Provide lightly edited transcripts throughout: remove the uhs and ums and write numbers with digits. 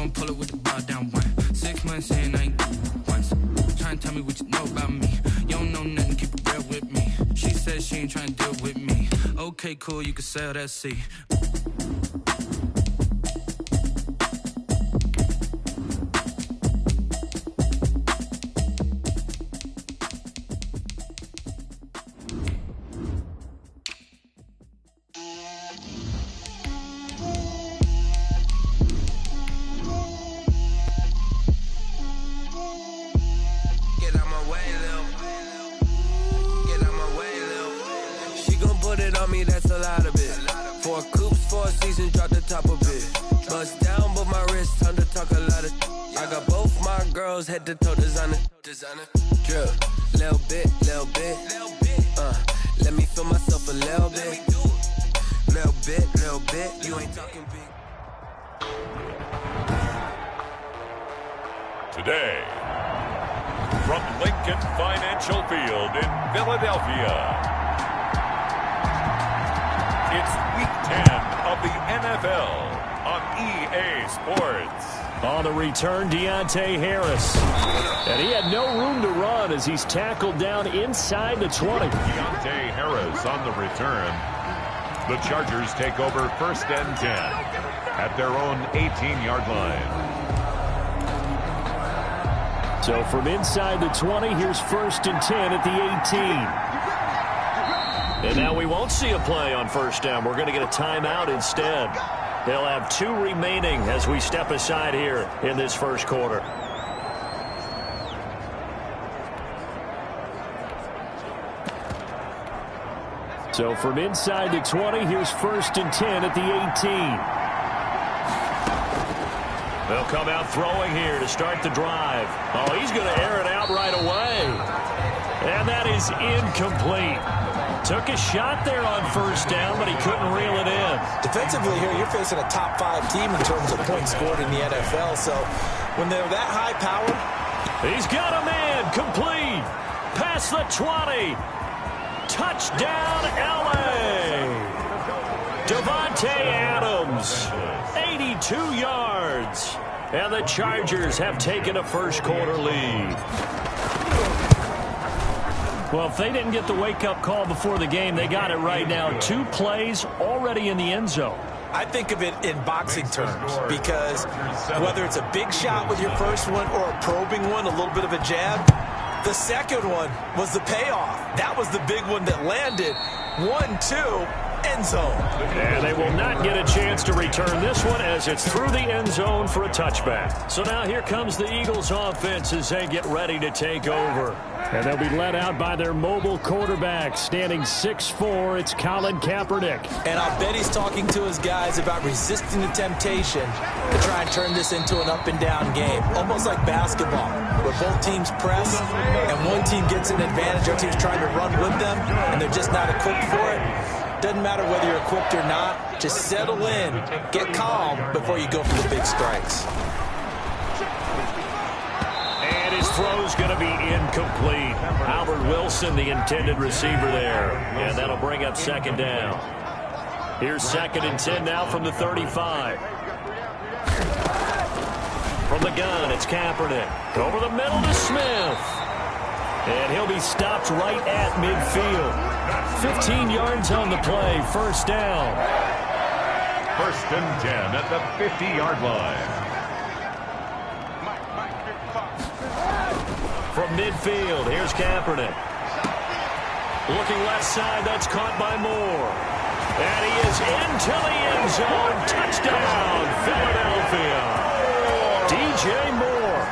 gon' pull it with the bar down one. 6 months in, I ain't do it once. Tryna tell me what you know about me. You don't know nothing, keep it real with me. She said she ain't tryna deal with me. Okay, cool, you can sell that seat. That's a lot of it. 4 coops, 4 seasons, drop the top of it. Bust down, but my wrist, time to talk a lot of. I got both my girls head to toe designer. Drip, little bit. Let me feel myself a little bit. Little bit. You ain't talking big. Today, from Lincoln Financial Field in Philadelphia. It's Week 10 of the NFL on EA Sports. On the return, Deontay Harris. And he had no room to run as he's tackled down inside the 20. Deontay Harris on the return. The Chargers take over 1st and 10 at their own 18-yard line. So from inside the 20, here's 1st and 10 at the 18. And now we won't see a play on 1st down. We're going to get a timeout instead. They'll have 2 remaining as we step aside here in this first quarter. So from inside the 20, here's 1st and 10 at the 18. They'll come out throwing here to start the drive. Oh, he's going to air it out right away. And that is incomplete. Took a shot there on 1st down, but he couldn't reel it in. Defensively here, you're facing a top 5 team in terms of points scored in the NFL. So when they're that high powered. He's got a man complete. Past the 20. Touchdown, L.A. Davante Adams, 82 yards. And the Chargers have taken a first quarter lead. Well, if they didn't get the wake-up call before the game, they got it right now. 2 plays already in the end zone. I think of it in boxing terms because whether it's a big shot with your first one or a probing one, a little bit of a jab, the second one was the payoff. That was the big one that landed. 1-2, end zone. And they will not get a chance to return this one as it's through the end zone for a touchback. So now here comes the Eagles offense as they get ready to take over. And they'll be led out by their mobile quarterback, standing 6'4". It's Colin Kaepernick. And I'll bet he's talking to his guys about resisting the temptation to try and turn this into an up-and-down game. Almost like basketball, where both teams press, and one team gets an advantage, other team's trying to run with them, and they're just not equipped for it. Doesn't matter whether you're equipped or not. Just settle in, get calm before you go for the big strikes. His throw's going to be incomplete. Albert Wilson, the intended receiver there. And that'll bring up 2nd down. Here's 2nd and 10 now from the 35. From the gun, it's Kaepernick. Over the middle to Smith. And he'll be stopped right at midfield. 15 yards on the play. 1st down. 1st and 10 at the 50-yard line. From midfield, here's Kaepernick. Looking left side, that's caught by Moore. And he is into the end zone. Touchdown, Philadelphia. DJ Moore,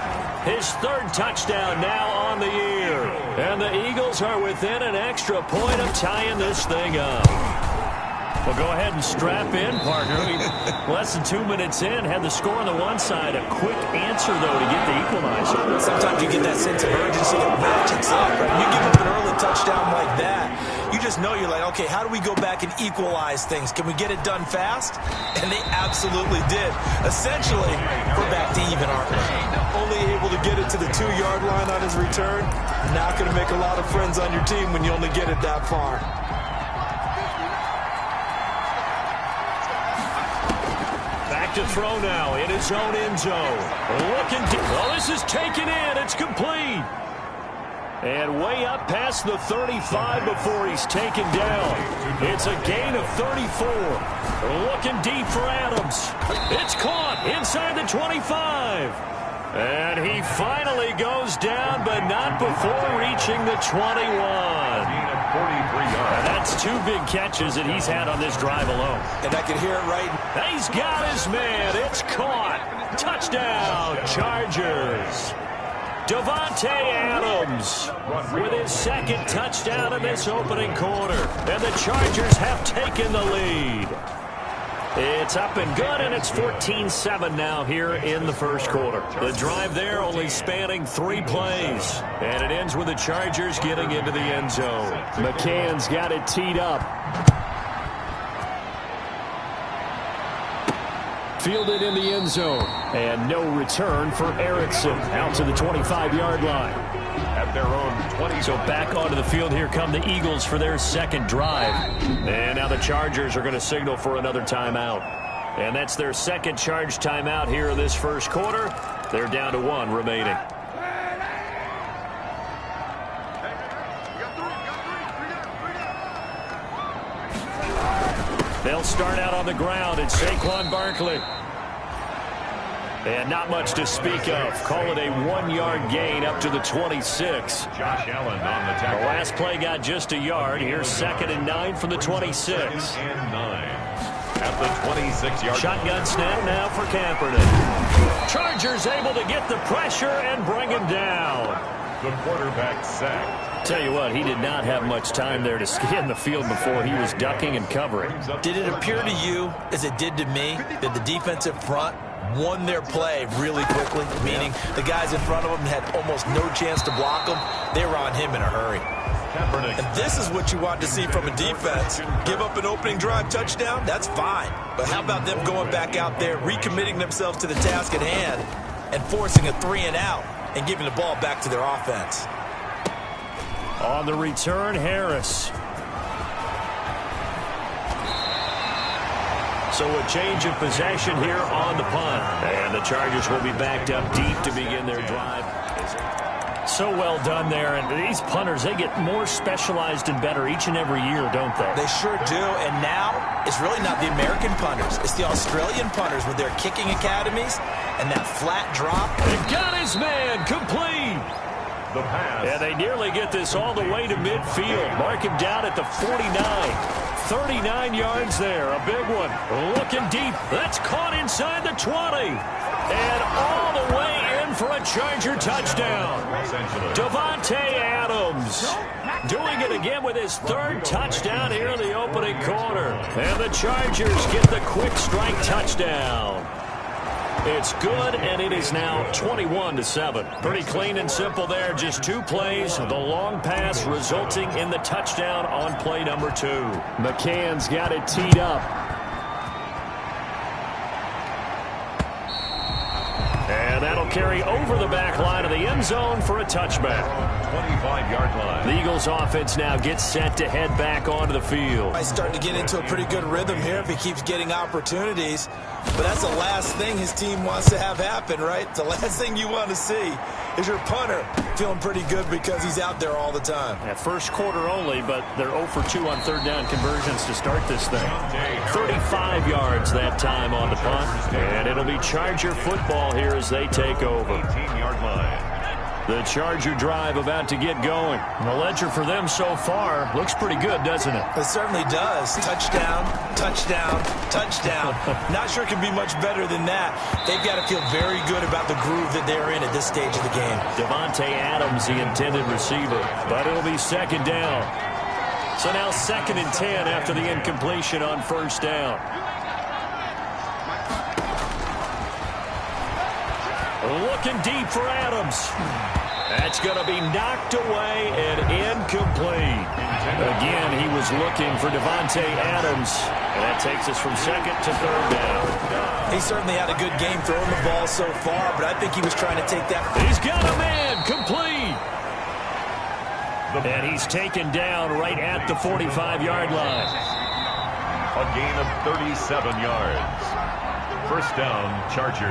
his 3rd touchdown now on the year. And the Eagles are within an extra point of tying this thing up. Well, go ahead and strap in, partner. Less than 2 minutes in, had the score on the one side. A quick answer, though, to get the equalizer. Sometimes you get that sense of urgency that ratchets up. Right? You give up an early touchdown like that, you just know you're like, okay, how do we go back and equalize things? Can we get it done fast? And they absolutely did. Essentially, we're back to even, aren't we? Only able to get it to the 2-yard line on his return. Not going to make a lot of friends on your team when you only get it that far. back to throw now in his own end zone. Looking deep. Well, this is taken in. It's complete. And way up past the 35 before he's taken down. It's a gain of 34. Looking deep for Adams. It's caught inside the 25. And he finally goes down, but not before reaching the 21. And that's 2 big catches that he's had on this drive alone. And I can hear it right. He's got his man. It's caught. Touchdown, Chargers. Davante Adams with his second touchdown in this opening quarter. And the Chargers have taken the lead. It's up and good, and it's 14-7 now here in the first quarter. The drive there only spanning 3 plays. And it ends with the Chargers getting into the end zone. McCann's got it teed up. Fielded in the end zone. And no return for Erickson out to the 25-yard line. At their own 20. So back onto the field, here come the Eagles for their second drive. And now the Chargers are going to signal for another timeout. And that's their second charge timeout here in this first quarter. They're down to 1 remaining. They'll start out on the ground. It's Saquon Barkley. And not much to speak of. Call it a 1-yard gain up to the 26. Josh Allen on the tackle. The last play got just a yard. Here's 2nd and 9 from the 26. 2nd and 9 at the 26-yard. Shotgun snap now for Kaepernick. Chargers able to get the pressure and bring him down. The quarterback sacked. Tell you what, he did not have much time there to scan the field before he was ducking and covering. Did it appear to you, as it did to me, that the defensive front won their play really quickly? Meaning the guys in front of them had almost no chance to block them. They were on him in a hurry. And this is what you want to see from a defense. Give up an opening drive touchdown, that's fine. But how about them going back out there, recommitting themselves to the task at hand, and forcing a 3-and-out and giving the ball back to their offense? On the return, Harris. So a change of possession here on the punt. And the Chargers will be backed up deep to begin their drive. So well done there. And these punters, they get more specialized and better each and every year, don't they? They sure do. And now it's really not the American punters. It's the Australian punters with their kicking academies and that flat drop. They got his man complete. The pass. And they nearly get this all the way to midfield. Mark him down at the 49. 39 yards there. A big one. Looking deep. That's caught inside the 20. And all the way in for a Charger touchdown. Davante Adams doing it again with his 3rd touchdown here in the opening quarter. And the Chargers get the quick strike touchdown. It's good, and it is now 21-7. Pretty clean and simple there. Just 2 plays. The long pass resulting in the touchdown on play number 2. McCann's got it teed up. And that'll carry over the back line of the end zone for a touchback. 25-yard line. The Eagles offense now gets set to head back onto the field. He's starting to get into a pretty good rhythm here if he keeps getting opportunities. But that's the last thing his team wants to have happen, right? The last thing you want to see is your punter feeling pretty good because he's out there all the time. Yeah, first quarter only, but they're 0 for 2 on 3rd down conversions to start this thing. 35 yards that time on the punt. And it'll be Charger football here as they take over. 18-yard line. The Charger drive about to get going. And the ledger for them so far looks pretty good, doesn't it? It certainly does. Touchdown, touchdown, touchdown. Not sure it can be much better than that. They've got to feel very good about the groove that they're in at this stage of the game. Davante Adams, the intended receiver. But it'll be 2nd down. So now 2nd and 10 after the incompletion on 1st down. Looking deep for Adams. That's going to be knocked away and incomplete. Again, he was looking for Davante Adams. And that takes us from 2nd to 3rd down. He certainly had a good game throwing the ball so far, but I think he was trying to take that. He's got a man complete. And he's taken down right at the 45-yard line. A gain of 37 yards. first down, Chargers.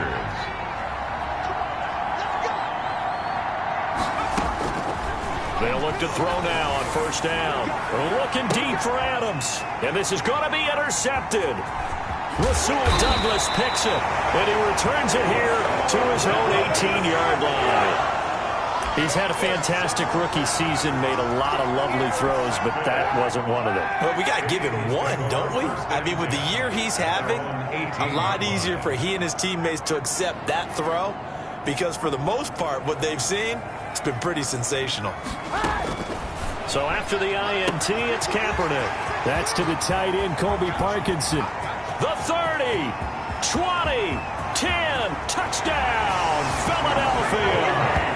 They'll look to throw now on first down. Looking deep for Adams. And this is going to be intercepted. Rasul Douglas picks it. And he returns it here to his own 18-yard line. He's had a fantastic rookie season, made a lot of lovely throws, but that wasn't one of them. Well, we got to give him one, don't we? I mean, with the year he's having, a lot easier for he and his teammates to accept that throw, because for the most part, what they've seen, it's been pretty sensational. So after the INT, it's Kaepernick. That's to the tight end, Colby Parkinson. The 30, 20, 10, touchdown, Philadelphia.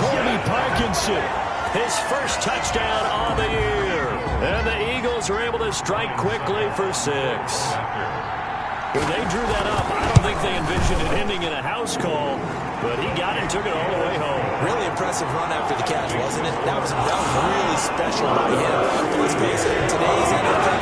Colby Parkinson, his first touchdown on the year. And the Eagles are able to strike quickly for 6. When they drew that up, I don't think they envisioned it ending in a house call, but he got it and took it all the way home. Really impressive run after the catch, wasn't it? That was really special by him. But let's face it, in today's NFL,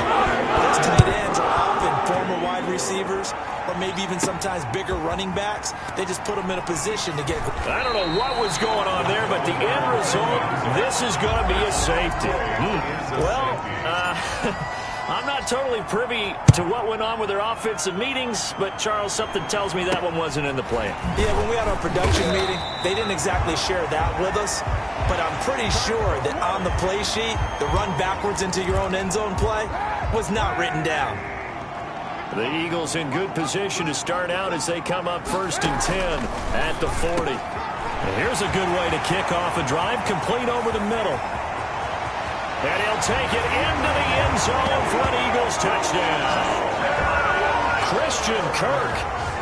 those tight ends are often former wide receivers or maybe even sometimes bigger running backs. They just put them in a position to get... I don't know what was going on there, but the end result, this is going to be a safety. Well, I'm not totally privy to what went on with their offensive meetings, but, Charles, something tells me that one wasn't in the plan. Yeah, when we had our production meeting, they didn't exactly share that with us, but I'm pretty sure that on the play sheet, the run backwards into your own end zone play was not written down. The Eagles in good position to start out as they come up 1st and 10 at the 40. And here's a good way to kick off a drive, complete over the middle. And he'll take it into the end zone for an Eagles touchdown. Christian Kirk,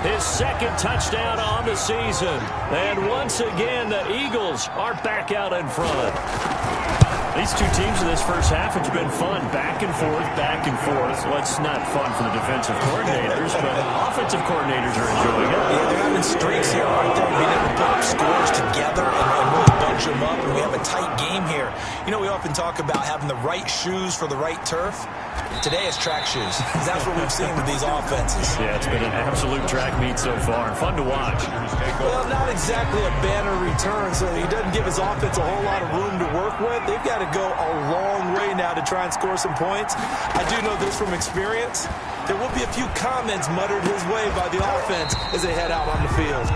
his 2nd touchdown on the season. And once again, the Eagles are back out in front. These two teams in this first half, it's been fun. Back and forth, back and forth. Well, it's not fun for the defensive coordinators, but offensive coordinators are enjoying it. Yeah, they're having streaks here, aren't they? Being able to put up scores together and really bunch them up. And we have a tight game here. You know, we often talk about having the right shoes for the right turf. Today it's track shoes. That's what we've seen with these offenses. Yeah, it's been an absolute track meet so far. Fun to watch. Well, not exactly a banner return, so he doesn't give his offense a whole lot of room to work with. They've got to go a long way now to try and score some points. I do know this from experience. There will be a few comments muttered his way by the offense as they head out on the field.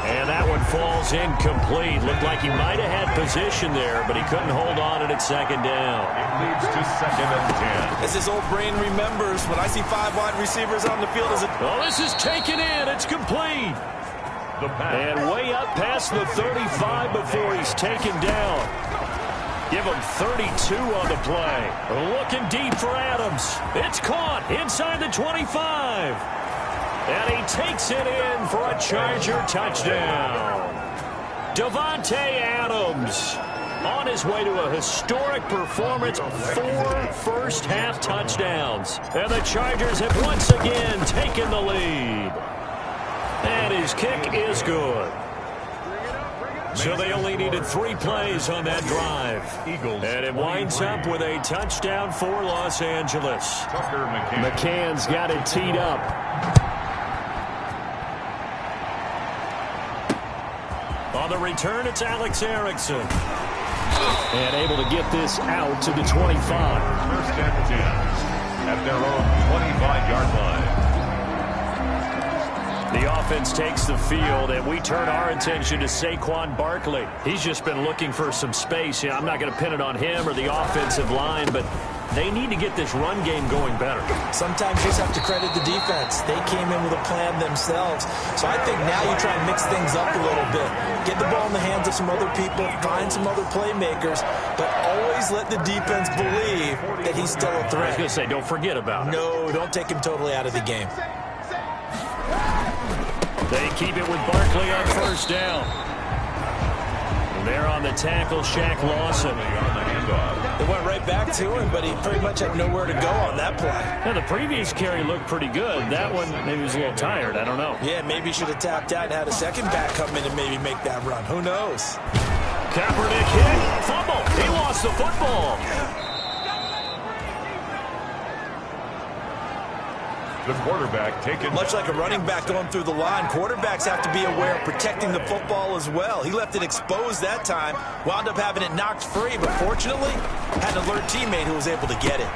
And that one falls incomplete. Looked like he might have had position there, but he couldn't hold on it at 2nd down. It leads to 2nd and 10. As his old brain remembers, when I see 5 wide receivers on the field, well, this is taken in. It's complete. And way up past the 35 before he's taken down. Give him 32 on the play. Looking deep for Adams. It's caught inside the 25. And he takes it in for a Charger touchdown. Davante Adams on his way to a historic performance, 4 first-half touchdowns. And the Chargers have once again taken the lead. And his kick is good. So they only needed 3 plays on that drive. And it winds up with a touchdown for Los Angeles. McCann's got it teed up. On the return, it's Alex Erickson. And able to get this out to the 25. 1st and 10 at their own 25-yard line. The offense takes the field, and we turn our attention to Saquon Barkley. He's just been looking for some space. Yeah, I'm not going to pin it on him or the offensive line, but they need to get this run game going better. Sometimes you just have to credit the defense. They came in with a plan themselves. So I think now you try and mix things up a little bit. Get the ball in the hands of some other people, find some other playmakers, but always let the defense believe that he's still a threat. I was going to say, don't forget about it. No, don't take him totally out of the game. They keep it with Barkley on 1st down. And there on the tackle, Shaq Lawson. They went right back to him, but he pretty much had nowhere to go on that play. Now, the previous carry looked pretty good. That one, maybe was a little tired. I don't know. Yeah, maybe he should have tapped out and had a second back come in and maybe make that run. Who knows? Kaepernick hit. Fumble. He lost the football. The quarterback taken. Much like a running back going through the line, quarterbacks have to be aware of protecting the football as well. He left it exposed that time, wound up having it knocked free, but fortunately had an alert teammate who was able to get it.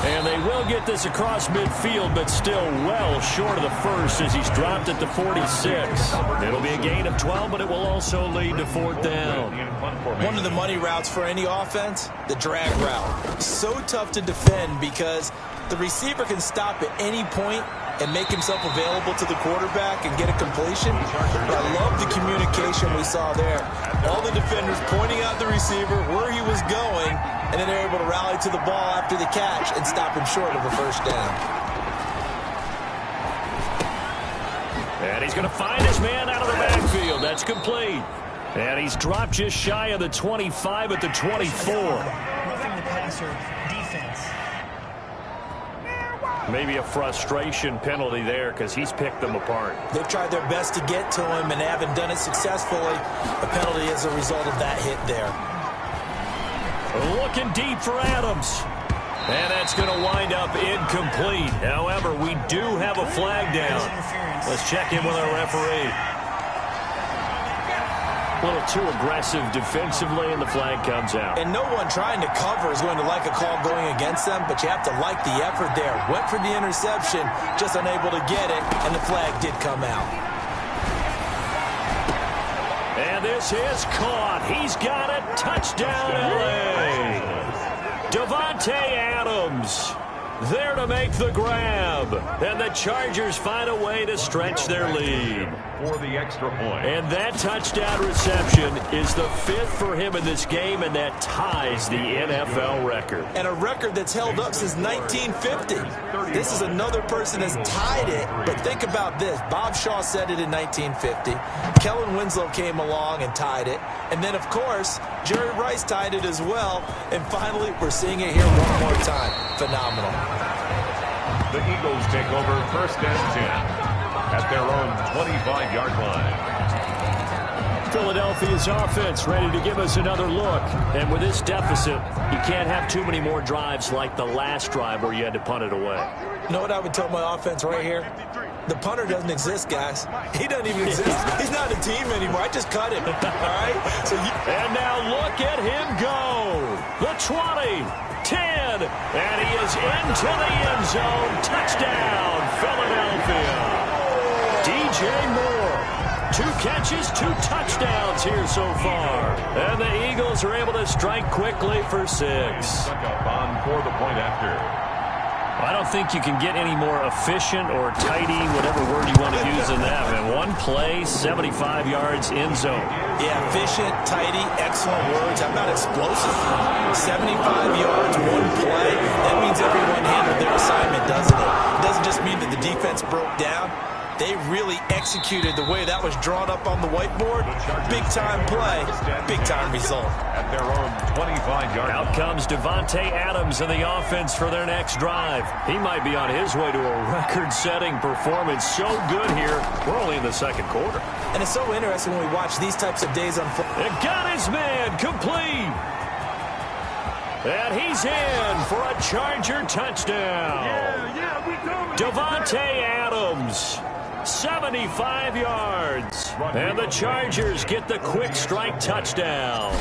And they will get this across midfield, but still well short of the first as he's dropped it to 46. It'll be a gain of 12, but it will also lead to fourth down. One of the money routes for any offense, the drag route. So tough to defend because the receiver can stop at any point and make himself available to the quarterback and get a completion. But I love the communication we saw there. All the defenders pointing out the receiver, where he was going, and then they're able to rally to the ball after the catch and stop him short of a first down. And he's going to find his man out of the backfield. That's complete. And he's dropped just shy of the 25 at the 24. Roughing the passer defense. Maybe a frustration penalty there because he's picked them apart. They've tried their best to get to him and haven't done it successfully. A penalty as a result of that hit there. Looking deep for Adams. And that's going to wind up incomplete. However, we do have a flag down. Let's check in with our referee. A little too aggressive defensively, and the flag comes out. And no one trying to cover is going to like a call going against them, but you have to like the effort there. Went for the interception, just unable to get it, and the flag did come out. And this is caught. He's got it. Touchdown, L.A. Davante Adams there to make the grab. And the Chargers find a way to stretch their lead. For the extra point. And that touchdown reception is the fifth for him in this game, and that ties the NFL record. And a record that's held up since 1950. This is another person that's tied it, but think about this. Bob Shaw said it in 1950. Kellen Winslow came along and tied it. And then, of course, Jerry Rice tied it as well. And finally, we're seeing it here one more time. Phenomenal. The Eagles take over first and 10 at their own 25-yard line. Philadelphia's offense ready to give us another look. And with this deficit, you can't have too many more drives like the last drive where you had to punt it away. You know what I would tell my offense right here? The punter doesn't exist, guys. He doesn't even exist. He's not a team anymore. I just cut him. All right? And now look at him go. The 20, 10, and he is into the end zone. Touchdown, Philadelphia. DJ Moore, 2 catches, 2 touchdowns here so far. And the Eagles are able to strike quickly for 6. Stuck up on for the point after. I don't think you can get any more efficient or tidy, whatever word you want to use in that. And one play, 75 yards in zone. Yeah, efficient, tidy, excellent words. How about explosive? 75 yards, one play. That means everyone handled their assignment, doesn't it? It doesn't just mean that the defense broke down. They really executed the way that was drawn up on the whiteboard. Big-time play, big-time result. At their own 25-yard line. Out comes Davante Adams in the offense for their next drive. He might be on his way to a record-setting performance. So good here. We're only in the second quarter. And it's so interesting when we watch these types of days unfold. And got his man complete. And he's in for a Charger touchdown. Davante Adams. 75 yards. And the Chargers get the quick strike touchdown.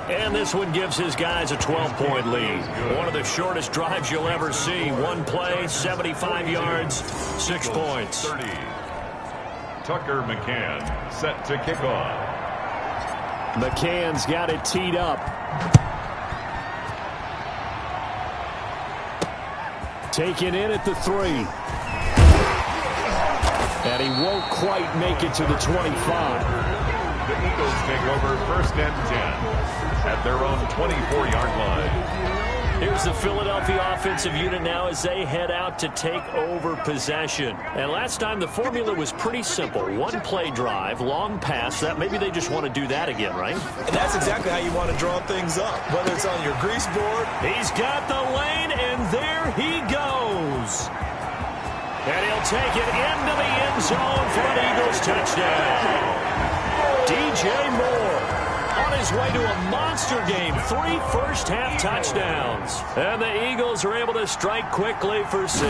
And this one gives his guys a 12-point lead. One of the shortest drives you'll ever see. One play, 75 yards, 6 points. 30. Tucker McCann set to kick off. McCann's got it teed up. Taken in at the 3. And he won't quite make it to the 25. The Eagles take over first and 10 at their own 24-yard line. Here's the Philadelphia offensive unit now as they head out to take over possession. And last time the formula was pretty simple. One play drive, long pass. That maybe they just want to do that again, right? And that's exactly how you want to draw things up, whether it's on your grease board. He's got the lane, and there he goes. And he'll take it into the end zone for an Eagles touchdown. DJ Moore on his way to a monster game. 3 first-half touchdowns. And the Eagles are able to strike quickly for 6.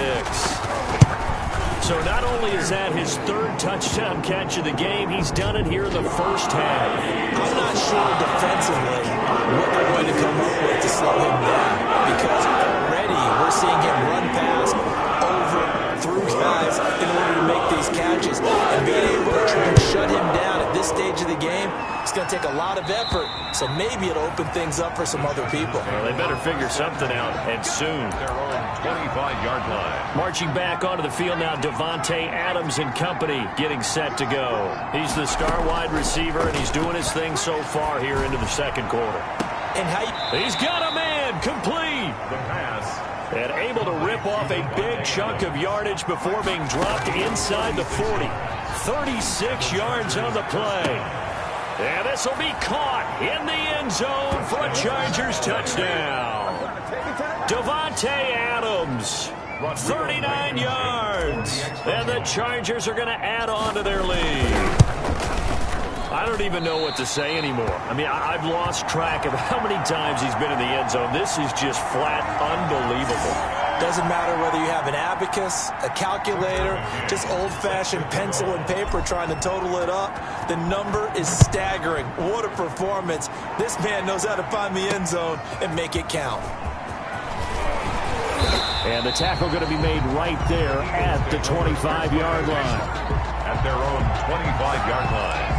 So not only is that his 3rd touchdown catch of the game, he's done it here in the first half. I'm not sure defensively what they're going to come up with to slow him down, because already we're seeing him run past, over, through guys in order to make these catches. And being able to try and shut him down at this stage of the game, it's going to take a lot of effort. So maybe it'll open things up for some other people. Well, they better figure something out, and soon. Their own 25-yard line. Marching back onto the field now, Davante Adams and company getting set to go. He's the star wide receiver, and he's doing his thing so far here into the second quarter. And he's got a man, complete. The pass. And able to rip off a big chunk of yardage before being dropped inside the 40. 36 yards on the play. And this will be caught in the end zone for a Chargers touchdown. Davante Adams, 39 yards. And the Chargers are going to add on to their lead. I don't even know what to say anymore. I mean, I've lost track of how many times he's been in the end zone. This is just flat unbelievable. doesn't matter whether you have an abacus, a calculator, just old-fashioned pencil and paper trying to total it up. The number is staggering. What a performance. This man knows how to find the end zone and make it count. And the tackle going to be made right there at the 25-yard line. At their own 25-yard line.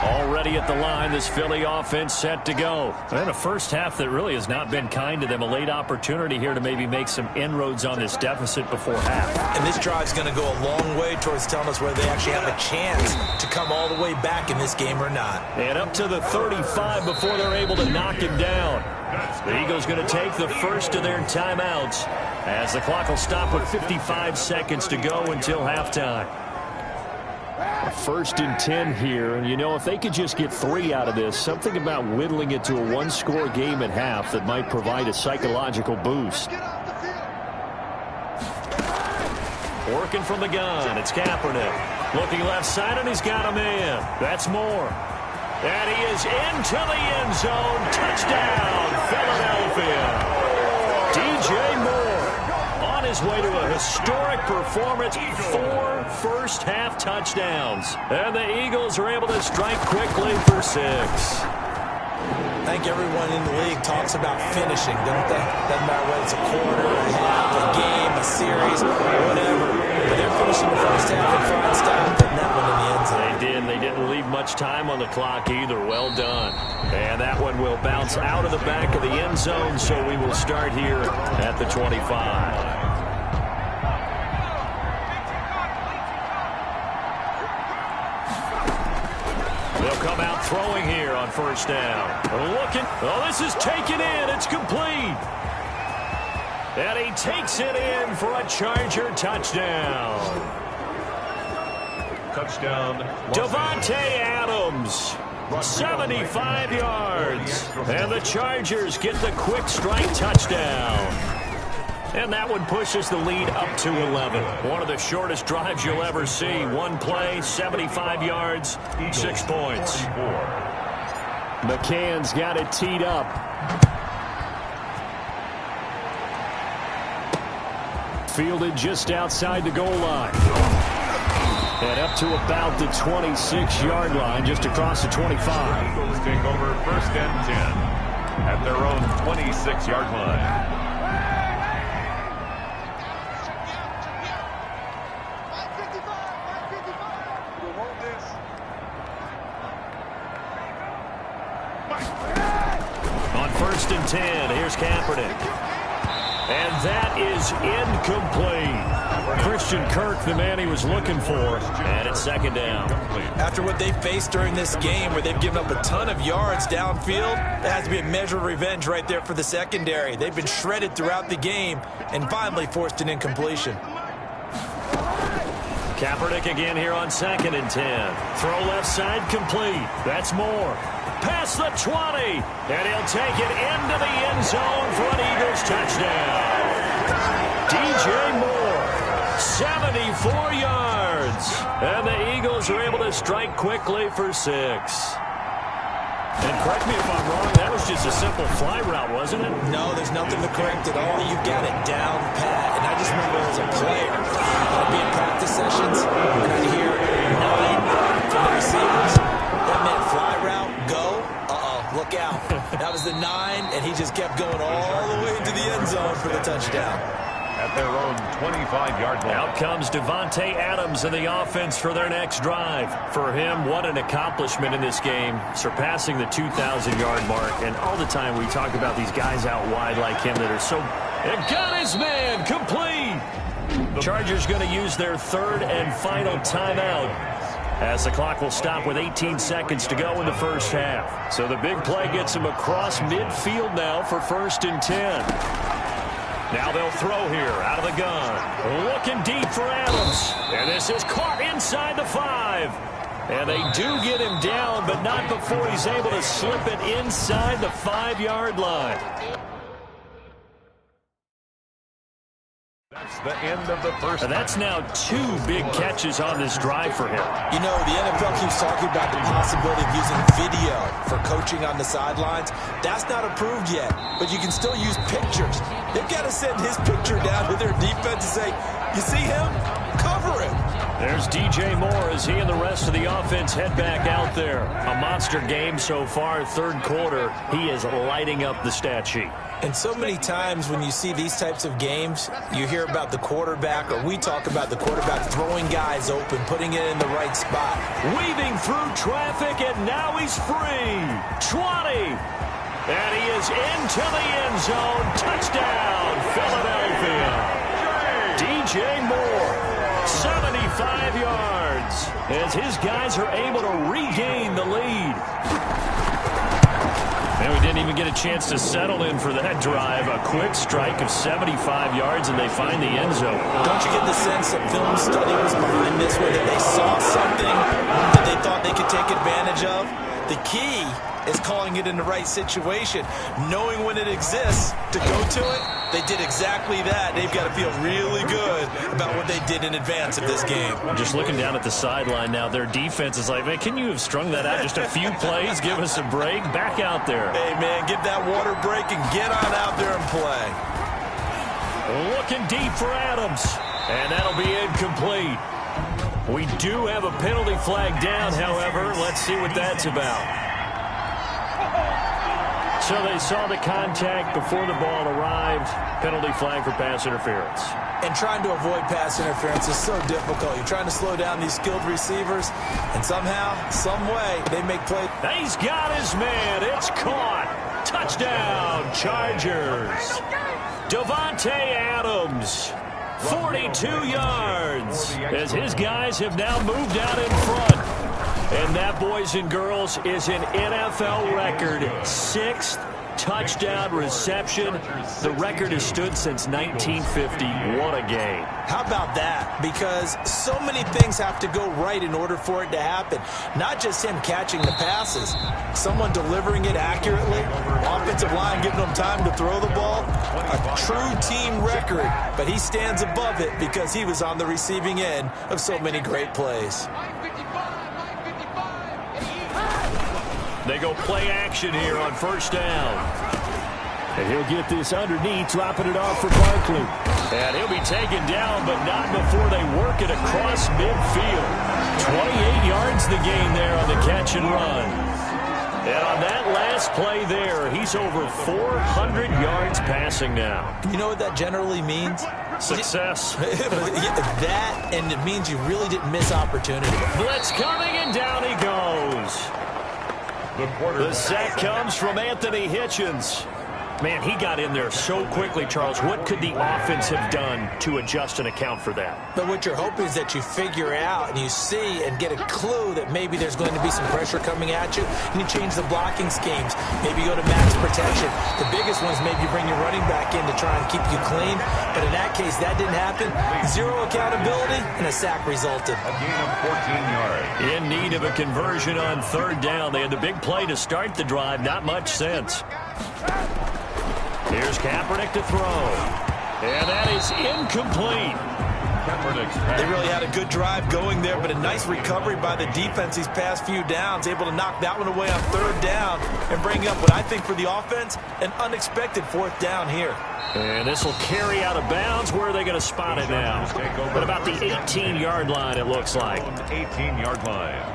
Already at the line, this Philly offense set to go. And a first half that really has not been kind to them. A late opportunity here to maybe make some inroads on this deficit before half. And this drive's going to go a long way towards telling us whether they actually have a chance to come all the way back in this game or not. And up to the 35 before they're able to knock him down. The Eagles going to take the first of their timeouts as the clock will stop with 55 seconds to go until halftime. A 1st and 10 here, and you know, if they could just get 3 out of this, something about whittling it to a one-score game at half that might provide a psychological boost. Working from the gun, it's Kaepernick. Looking left side, and he's got a man. That's Moore. And he is into the end zone. Touchdown, Philadelphia. DJ Moore on his way to a historic performance. 4 first-half touchdowns. And the Eagles are able to strike quickly for 6. I think everyone in the league talks about finishing, don't they? Doesn't matter whether it's a quarter, a half, a game, a series, whatever. But they're finishing the first half in fine style, putting that one in the end zone. They did. They didn't leave much time on the clock either. Well done. And that one will bounce out of the back of the end zone, so we will start here at the 25. They'll come out throwing here on first down. Looking. Oh, this is taken in. It's complete. And he takes it in for a Charger touchdown. Touchdown. Davante Adams, 75 yards. And the Chargers get the quick strike touchdown. And that one pushes the lead up to 11. One of the shortest drives you'll ever see. One play, 75 yards, 6 points. McCann's got it teed up. Fielded just outside the goal line. And up to about the 26-yard line, just across the 25. Eagles take over 1st and 10 at their own 26-yard line. On 1st and 10, here's Kaepernick. And that is incomplete. Christian Kirk, the man he was looking for, and it's 2nd down. After what they faced during this game where they've given up a ton of yards downfield, that has to be a measure of revenge right there for the secondary. They've been shredded throughout the game and finally forced an incompletion. Kaepernick again here on 2nd and 10. Throw left side complete. That's Moore. Past the 20. And he'll take it into the end zone for an Eagles touchdown. DJ Moore, 74 yards. yards. And the Eagles are able to strike quickly for 6. And correct me if I'm wrong, that was just a simple fly route, wasn't it? No, there's nothing to correct at all. You got it down pat. And I just remember as a player, I'd be in practice sessions, and I'd hear 9 from the receivers. That meant fly route, go. Look out. That was the 9, and he just kept going all the way into the end zone for the touchdown. At their own 25-yard line. Out comes Davante Adams in the offense for their next drive. For him, what an accomplishment in this game, surpassing the 2,000-yard mark. And all the time we talk about these guys out wide like him that are so... And got his man, complete! The Chargers going to use their 3rd and final timeout, as the clock will stop with 18 seconds to go in the first half. So the big play gets him across midfield now for 1st and 10. Now they'll throw here out of the gun. Looking deep for Adams. And this is caught inside the 5. And they do get him down, but not before he's able to slip it inside the 5-yard line. That's the end of the first. And that's now 2 big catches on this drive for him. You know, the NFL keeps talking about the possibility of using video for coaching on the sidelines. That's not approved yet, but you can still use pictures. They've got to send his picture down to their defense and say, you see him? Cover him. There's DJ Moore as he and the rest of the offense head back out there. A monster game so far, 3rd quarter. He is lighting up the stat sheet. And so many times when you see these types of games, you hear about the quarterback, or we talk about the quarterback throwing guys open, putting it in the right spot. Weaving through traffic, and now he's free. 20. And he is into the end zone. Touchdown, Philadelphia. DJ Moore, 75 yards, as his guys are able to regain the lead. And we didn't even get a chance to settle in for that drive. A quick strike of 75 yards, and they find the end zone. Don't you get the sense that film study was behind this one, that they saw something that they thought they could take advantage of? The key is calling it in the right situation, knowing when it exists to go to it. They did exactly that. They've got to feel really good about what they did in advance of this game. Just looking down at the sideline now, their defense is like, man, can you have strung that out just a few plays? Give us a break. Back out there. Hey, man, give that water break and get on out there and play. Looking deep for Adams, and that'll be incomplete. We do have a penalty flag down, however. Let's see what that's about. So they saw the contact before the ball arrived. Penalty flag for pass interference. And trying to avoid pass interference is so difficult. You're trying to slow down these skilled receivers, and somehow, some way, they make plays. He's got his man. It's caught. Touchdown, Chargers. Davante Adams, 42 yards, as his guys have now moved out in front. And that, boys and girls, is an NFL record 6th touchdown reception. The record has stood since 1950. What a game. How about that? Because so many things have to go right in order for it to happen. Not just him catching the passes. Someone delivering it accurately. Offensive line giving them time to throw the ball. A true team record. But he stands above it because he was on the receiving end of so many great plays. They go play action here on 1st down. And he'll get this underneath, dropping it off for Barkley. And he'll be taken down, but not before they work it across midfield. 28 yards the gain there on the catch and run. And on that last play there, he's over 400 yards passing now. You know what that generally means? Success. That, and it means you really didn't miss opportunity. Blitz coming, and down he goes. The sack comes from Anthony Hitchens. Man, he got in there so quickly, Charles. What could the offense have done to adjust and account for that? But what you're hoping is that you figure out and you see and get a clue that maybe there's going to be some pressure coming at you, and you change the blocking schemes. Maybe you go to max protection. The biggest one is maybe you bring your running back in to try and keep you clean. But in that case, that didn't happen. Zero accountability, and a sack resulted. A gain of 14 yards. In need of a conversion on 3rd down. They had the big play to start the drive. Not much sense. Here's Kaepernick to throw. And that is incomplete. They really had a good drive going there, but a nice recovery by the defense these past few downs, able to knock that one away on third down and bring up what I think for the offense, an unexpected fourth down here. And this will carry out of bounds. Where are they going to spot it now? At about the 18-yard line, it looks like. 18-yard line.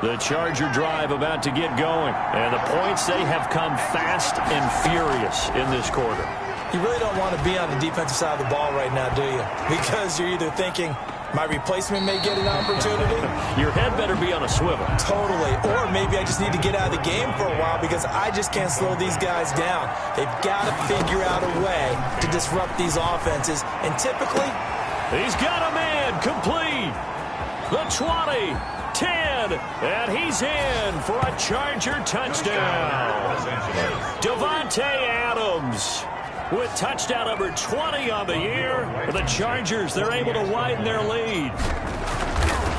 The Charger drive about to get going. And the points, they have come fast and furious in this quarter. You really don't want to be on the defensive side of the ball right now, do you? Because you're either thinking, my replacement may get an opportunity. Your head better be on a swivel. Totally. Or maybe I just need to get out of the game for a while because I just can't slow these guys down. They've got to figure out a way to disrupt these offenses. And typically, he's got a man complete. The 20, 10, and he's in for a Charger touchdown. Davante Adams with touchdown number 20 on the year. For the Chargers, they're able to widen their lead.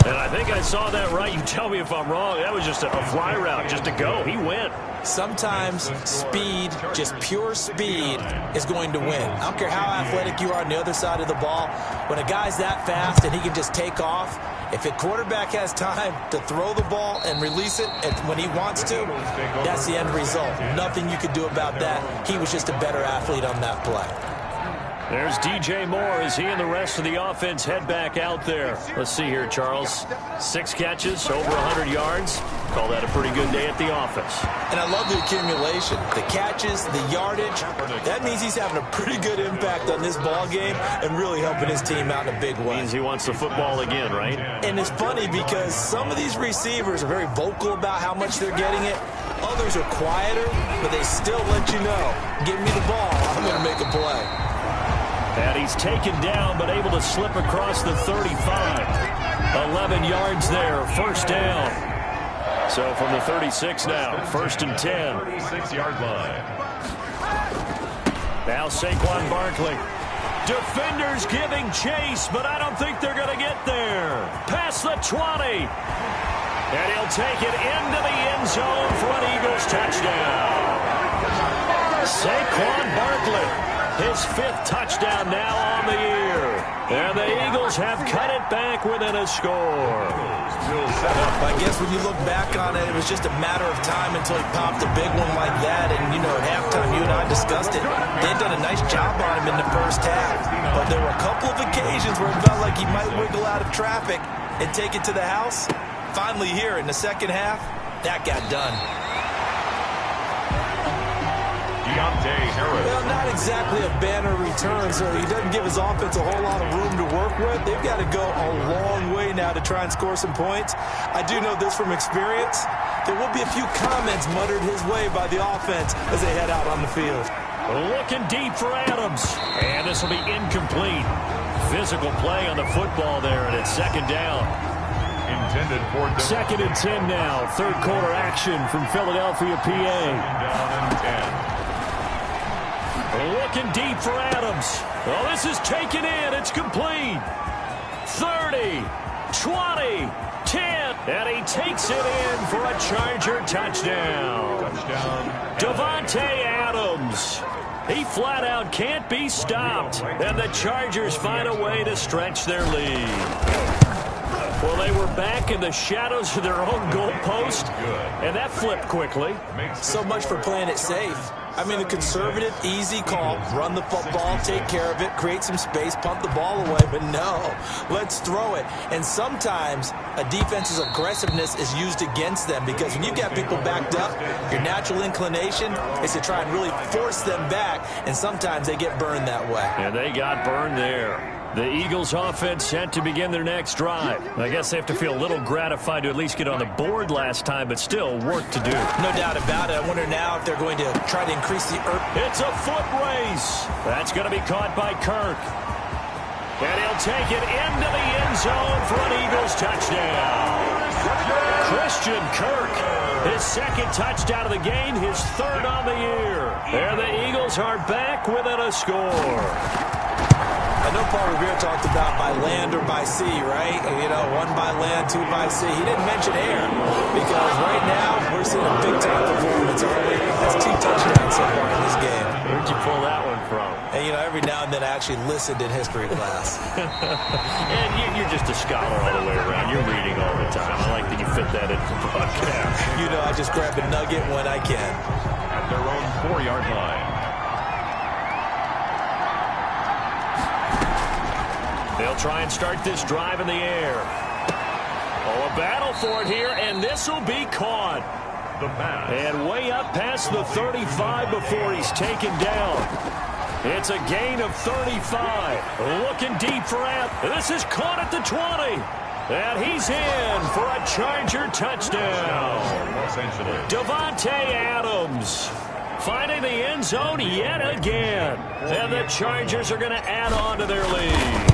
And I think I saw that right. You tell me if I'm wrong. That was just a fly route, just to go. He went. Sometimes speed, just pure speed, is going to win. I don't care how athletic you are on the other side of the ball. When a guy's that fast and he can just take off, if a quarterback has time to throw the ball and release it when he wants to, that's the end result. Nothing you could do about that. He was just a better athlete on that play. There's DJ Moore as he and the rest of the offense head back out there. Let's see here, Charles. 6 catches, over 100 yards. Call that a pretty good day at the office. And I love the accumulation. The catches, the yardage. That means he's having a pretty good impact on this ball game and really helping his team out in a big way. Means he wants the football again, right? And it's funny because some of these receivers are very vocal about how much they're getting it. Others are quieter, but they still let you know, give me the ball, I'm going to make a play. And he's taken down, but able to slip across the 35. 11 yards there, first down. So from the 36 now, 1st and 10. 36-yard line. Now Saquon Barkley. Defenders giving chase, but I don't think they're going to get there. Past the 20. And he'll take it into the end zone for an Eagles touchdown. Saquon Barkley. His 5th touchdown now on the year. And the Eagles have cut it back within a score. I guess when you look back on it, it was just a matter of time until he popped a big one like that. And, you know, at halftime, you and I discussed it. They'd done a nice job on him in the first half. But there were a couple of occasions where it felt like he might wiggle out of traffic and take it to the house. Finally here in the second half, that got done. Well, not exactly a banner return, so he doesn't give his offense a whole lot of room to work with. They've got to go a long way now to try and score some points. I do know this from experience. There will be a few comments muttered his way by the offense as they head out on the field. Looking deep for Adams, and this will be incomplete. Physical play on the football there, and it's 2nd down. Intended for 2nd and 10 now. 3rd quarter action from Philadelphia, PA. down and 10. Looking deep for Adams. Oh, this is taken in. It's complete. 30, 20, 10. And he takes it in for a Charger touchdown. Davante Adams. He flat out can't be stopped. And the Chargers find a way to stretch their lead. Well, they were back in the shadows of their own goalpost, and that flipped quickly. So much for playing it safe. I mean, the conservative, easy call, run the football, take care of it, create some space, punt the ball away, but no, let's throw it. And sometimes a defense's aggressiveness is used against them because when you've got people backed up, your natural inclination is to try and really force them back, and sometimes they get burned that way. And they got burned there. The Eagles offense set to begin their next drive. I guess they have to feel a little gratified to at least get on the board last time, but still work to do. No doubt about it. I wonder now if they're going to try to increase the... It's a foot race. That's going to be caught by Kirk. And he'll take it into the end zone for an Eagles touchdown. Christian Kirk, his 2nd touchdown of the game, his 3rd on the year. And the Eagles are back within a score. I know Paul Revere talked about by land or by sea, right? You know, 1 by land, 2 by sea. He didn't mention air because right now we're seeing a big-time performance, aren't we? That's 2 touchdowns so far in this game. Where'd you pull that one from? And, every now and then I actually listened in history class. And you're just a scholar all the way around. You're reading all the time. I like that you fit that into the broadcast. I just grab a nugget when I can. At their own 4-yard line. They'll try and start this drive in the air. Oh, a battle for it here, and this will be caught. And way up past the 35 before he's taken down. It's a gain of 35. Looking deep for Adams. This is caught at the 20. And he's in for a Charger touchdown. Davante Adams finding the end zone yet again. And the Chargers are going to add on to their lead.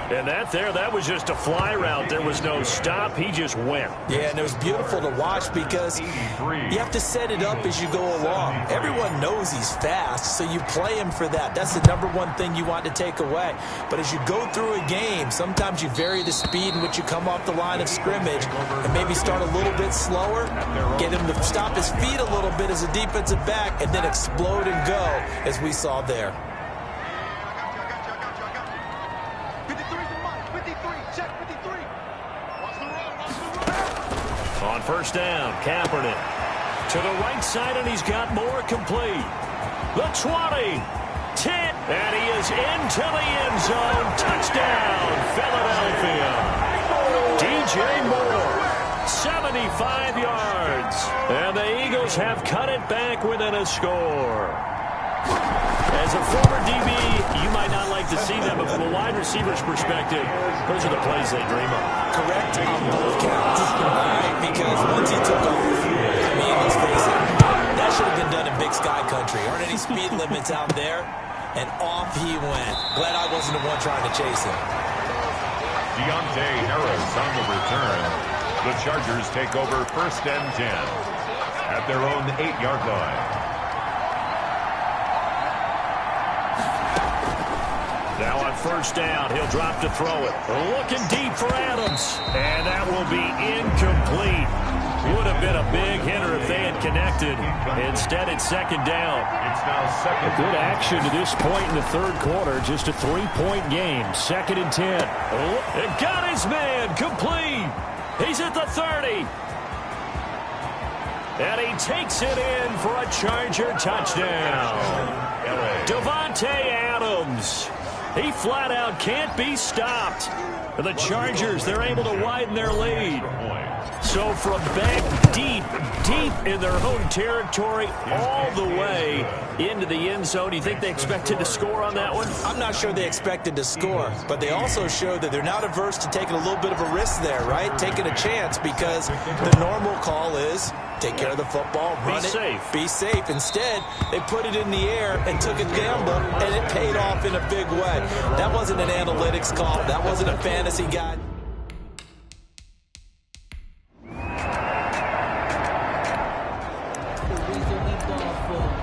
And that was just a fly route. There was no stop. He just went. Yeah, and it was beautiful to watch because you have to set it up as you go along. Everyone knows he's fast, so you play him for that. That's the number one thing you want to take away. But as you go through a game, sometimes you vary the speed in which you come off the line of scrimmage and maybe start a little bit slower, get him to stop his feet a little bit as a defensive back, and then explode and go as we saw there. On first down, Kaepernick to the right side, and he's got more complete. The 20, 10, and he is into the end zone. Touchdown, Philadelphia. DJ Moore, 75 yards. And the Eagles have cut it back within a score. As a former DB, you might not like to see them, but from a wide receiver's perspective, those are the plays they dream of. Correct on both counts. All right, because once he took off, let's face it, that should have been done in Big Sky Country. Aren't any speed limits out there? And off he went. Glad I wasn't the one trying to chase him. Deontay Harris on the return. The Chargers take over first and 10 at their own 8-yard line. Now on first down, he'll drop to throw it. Looking deep for Adams. And that will be incomplete. Would have been a big hitter if they had connected. Instead, it's second down. It's now second. Good action to this point in the third quarter. Just a 3-point game. Second and 10. And got his man complete. He's at the 30. And he takes it in for a Charger touchdown. Davante Adams. He flat out can't be stopped. For the Chargers, they're able to widen their lead. So from back deep in their own territory, all the way into the end zone, you think they expected to score on that one? I'm not sure they expected to score, but they also showed that they're not averse to taking a little bit of a risk there, right? Taking a chance, because the normal call is take care of the football, run it, be safe. Instead, they put it in the air and took a gamble, and it paid off in a big way. That wasn't an analytics call. That wasn't a fantasy guide.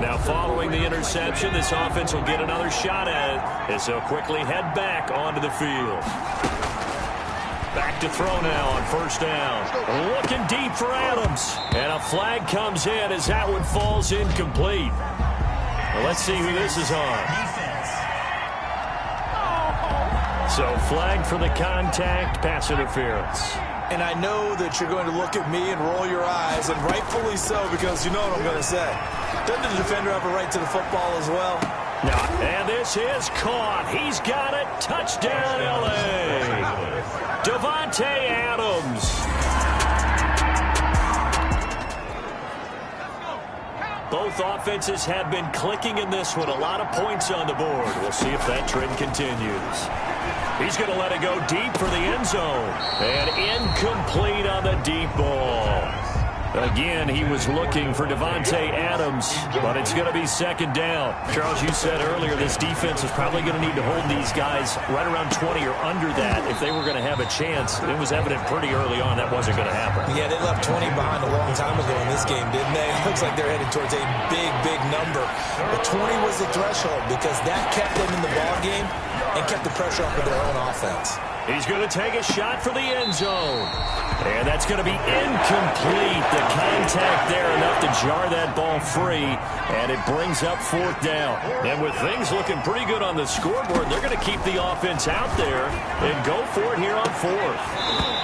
Now following the interception, this offense will get another shot at it as they'll quickly head back onto the field. Back to throw now on first down. Looking deep for Adams. And a flag comes in as that one falls incomplete. Well, let's see who this is on. So flag for the contact, pass interference. And I know that you're going to look at me and roll your eyes, and rightfully so, because you know what I'm going to say. Doesn't the defender have a right to the football as well? No. And this is caught. He's got it. Touchdown, L.A. Davante Adams. Both offenses have been clicking in this one. A lot of points on the board. We'll see if that trend continues. He's going to let it go deep for the end zone. And incomplete on the deep ball. Again, he was looking for Davante Adams, but it's going to be second down. Charles, you said earlier this defense is probably going to need to hold these guys right around 20 or under that if they were going to have a chance. It was evident pretty early on that wasn't going to happen. Yeah, they left 20 behind a long time ago in this game, didn't they? It looks like they're headed towards a big number. But 20 was the threshold because that kept them in the ball game and kept the pressure off of their own offense. He's going to take a shot for the end zone. And that's going to be incomplete. The contact there enough to jar that ball free, and it brings up 4th down. And with things looking pretty good on the scoreboard, they're going to keep the offense out there and go for it here on 4th.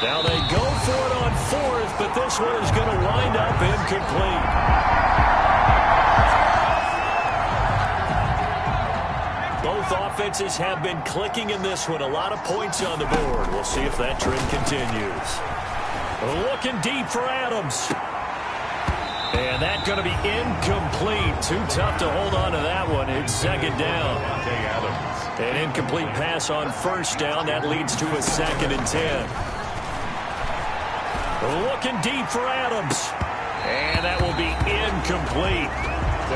Now they go for it on 4th, but this one is going to wind up incomplete. Both offenses have been clicking in this one. A lot of points on the board. We'll see if that trend continues. Looking deep for Adams. And that's going to be incomplete. Too tough to hold on to that one. It's 2nd down. An incomplete pass on 1st down. That leads to a 2nd and 10. Looking deep for Adams. And that will be incomplete.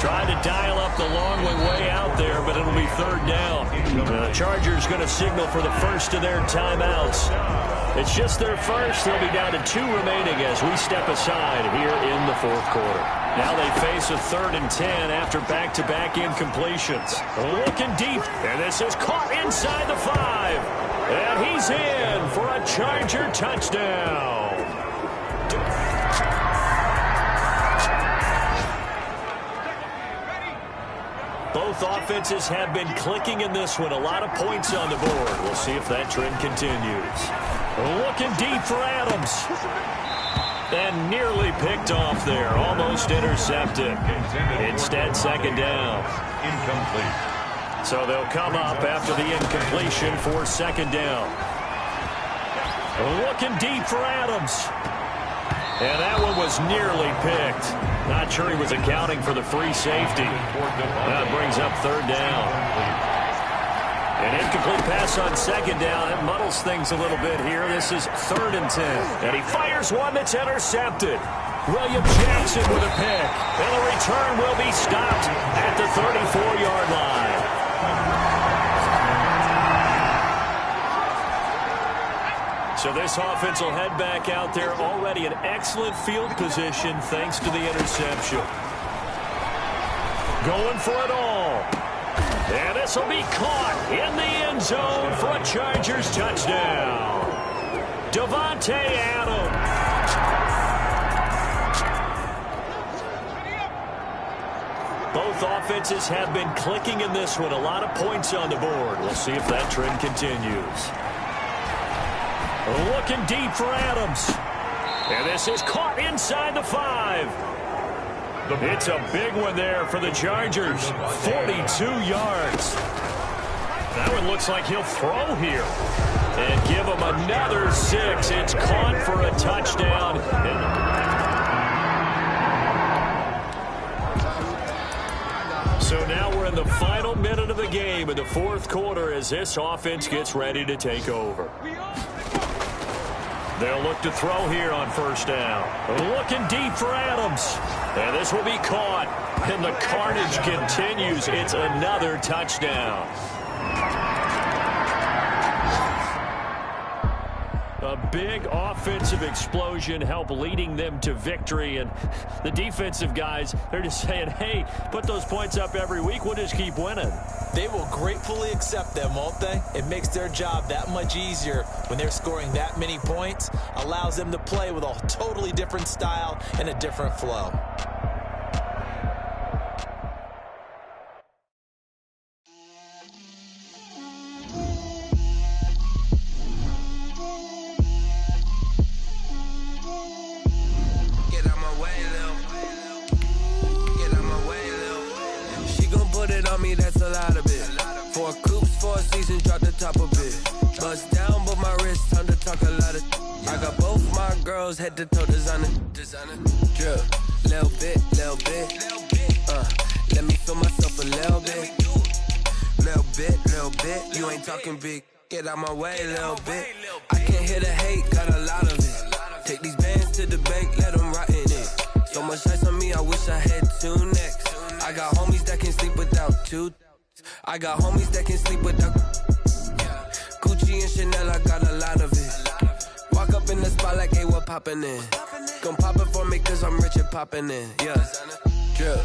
Trying to dial up the long way out there, but it'll be 3rd down. The Chargers going to signal for the first of their timeouts. It's just their first. They'll be down to 2 remaining as we step aside here in the 4th quarter. Now they face a 3rd and 10 after back-to-back incompletions. Looking deep, and this is caught inside the 5. And he's in for a Charger touchdown. Both offenses have been clicking in this one. A lot of points on the board. We'll see if that trend continues. Looking deep for Adams. And nearly picked off there. Almost intercepted. Instead, 2nd down. Incomplete. So they'll come up after the incompletion for 2nd down. Looking deep for Adams. And that one was nearly picked. Not sure he was accounting for the free safety. That brings up 3rd down. An incomplete pass on 2nd down. It muddles things a little bit here. This is 3rd and 10. And he fires one that's intercepted. William Jackson with a pick. And the return will be stopped at the 34-yard line. So this offense will head back out there, already in excellent field position thanks to the interception. Going for it all. And this will be caught in the end zone for a Chargers touchdown. Devontae Adams. Both offenses have been clicking in this one. A lot of points on the board. We'll see if that trend continues. Looking deep for Adams. And this is caught inside the 5. It's a big one there for the Chargers. 42 yards. That one looks like he'll throw here. And give him another 6. It's caught for a touchdown. So now we're in the final minute of the game in the 4th quarter as this offense gets ready to take over. They'll look to throw here on 1st down. Looking deep for Adams. And this will be caught. And the carnage continues. It's another touchdown. A big offensive explosion helped leading them to victory. And the defensive guys, they're just saying, hey, put those points up every week. We'll just keep winning. They will gratefully accept them, won't they? It makes their job that much easier when they're scoring that many points. Allows them to play with a totally different style and a different flow. That's a lot of it. 4 coops, 4 seasons, drop the top of it. Bust down, but my wrist, time to talk a lot of. I got both my girls head to toe designer. Drip, little bit. Let me feel myself a little bit. Little bit. You ain't talking big. Get out my way, little bit. I can't hear the hate, got a lot of it. Take these bands to the bank, let them rot in it. So much ice on me, I wish I had 2 necks. I got homies that can sleep without 2. I got homies that can sleep without Gucci and Chanel, I got a lot of it. Walk up in the spot like, hey, what poppin' in? Gon' pop it for me cause I'm rich and poppin' in. Yeah, drip.